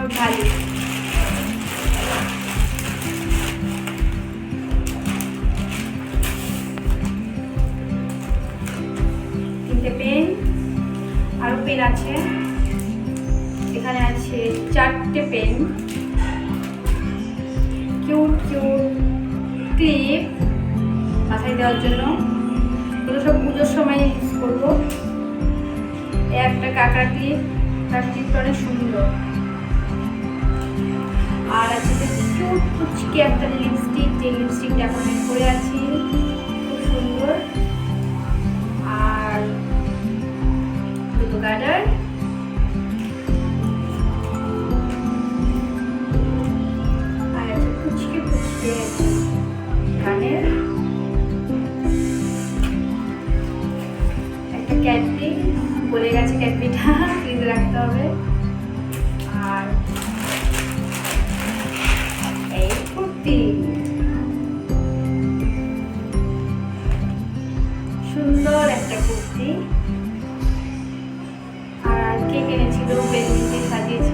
সব ঢালি। তিনটে পেন, আরো পেন আছে, এখানে আছে 4টে পেন, কিউট কিউট ক্লিপ মাথায় দেওয়ার জন্য, এগুলো সব পুজোর সময় ইউজ করবো। একটা কাঁকড়া ক্লিপ, তার ক্লিপটা অনেক সুন্দর। আর আছে কিউট কুচকে একটা লিপস্টিক, যে লিপস্টিকটা এখন আমি পরে আছি, খুব সুন্দর। আর দুটো গার্ডার, আর আছে কুচকে কুচকে কানের, একটা ক্যাডবি, বলে গেছে ক্যাডবিটা ফ্রিজে রাখতে হবে। আর এই কুর্তি, সুন্দর একটা কুর্তি। আর কে কিনেছিল, বেলুন দিয়ে সাজিয়েছিল।